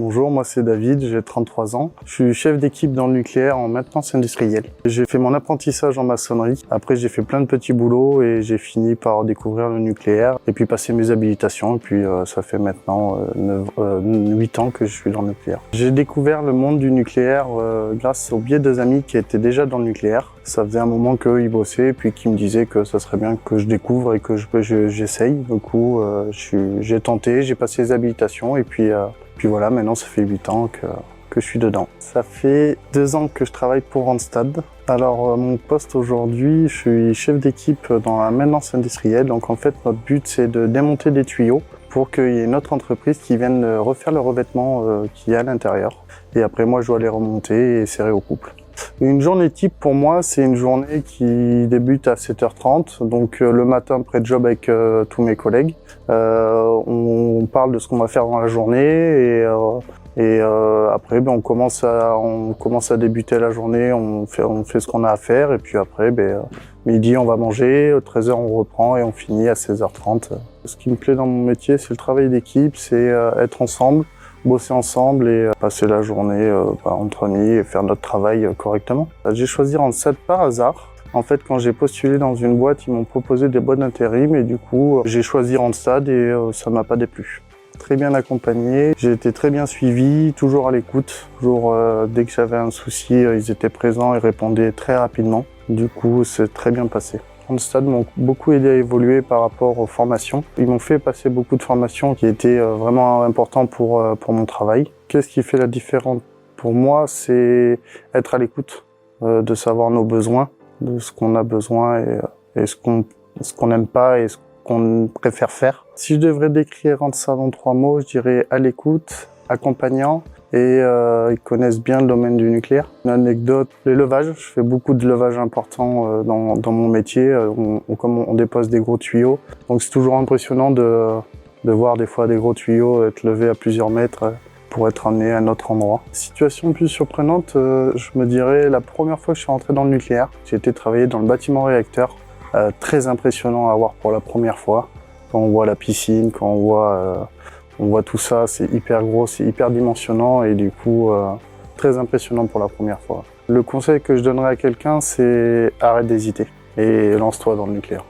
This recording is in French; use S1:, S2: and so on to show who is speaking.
S1: Bonjour, moi c'est David, j'ai 33 ans. Je suis chef d'équipe dans le nucléaire en maintenance industrielle. J'ai fait mon apprentissage en maçonnerie. Après j'ai fait plein de petits boulots et j'ai fini par découvrir le nucléaire et puis passer mes habilitations. Et puis ça fait maintenant 8 ans que je suis dans le nucléaire. J'ai découvert le monde du nucléaire grâce au biais des amis qui étaient déjà dans le nucléaire. Ça faisait un moment qu'eux ils bossaient et puis qui me disaient que ça serait bien que je découvre et que j'essaye. Du coup j'ai tenté, j'ai passé les habilitations et puis voilà, maintenant ça fait 8 ans que je suis dedans. Ça fait 2 ans que je travaille pour Randstad. Alors mon poste aujourd'hui, je suis chef d'équipe dans la maintenance industrielle. Donc en fait notre but c'est de démonter des tuyaux pour qu'il y ait une autre entreprise qui vienne refaire le revêtement qu'il y a à l'intérieur. Et après moi je dois les remonter et serrer au couple. Une journée type pour moi, c'est une journée qui débute à 7h30, donc le matin pré-job avec tous mes collègues. On parle de ce qu'on va faire dans la journée et après on commence à débuter la journée, on fait ce qu'on a à faire et puis après midi on va manger, 13h on reprend et on finit à 16h30. Ce qui me plaît dans mon métier, c'est le travail d'équipe, c'est être ensemble, bosser ensemble et passer la journée entre amis et faire notre travail correctement. J'ai choisi Randstad par hasard. En fait, quand j'ai postulé dans une boîte, ils m'ont proposé des boîtes d'intérim et du coup, j'ai choisi Randstad et ça m'a pas déplu. Très bien accompagné, j'ai été très bien suivi, toujours à l'écoute. Toujours dès que j'avais un souci, ils étaient présents et répondaient très rapidement. Du coup, c'est très bien passé. Randstad m'ont beaucoup aidé à évoluer par rapport aux formations. Ils m'ont fait passer beaucoup de formations qui étaient vraiment importantes pour mon travail. Qu'est-ce qui fait la différence pour moi? C'est être à l'écoute, de savoir nos besoins, de ce qu'on a besoin et ce qu'on n'aime pas et ce qu'on préfère faire. Si je devrais décrire Randstad en 3 mots, je dirais à l'écoute, accompagnant et ils connaissent bien le domaine du nucléaire. Une anecdote, les levages, je fais beaucoup de levages importants dans mon métier, comme on dépose des gros tuyaux. Donc c'est toujours impressionnant de voir des fois des gros tuyaux être levés à plusieurs mètres pour être amenés à un autre endroit. Situation plus surprenante, je me dirais la première fois que je suis rentré dans le nucléaire, j'ai été travailler dans le bâtiment réacteur. Très impressionnant à voir pour la première fois. Quand on voit la piscine, quand on voit tout ça, c'est hyper gros, c'est hyper dimensionnant et du coup, très impressionnant pour la première fois. Le conseil que je donnerais à quelqu'un, c'est arrête d'hésiter et lance-toi dans le nucléaire.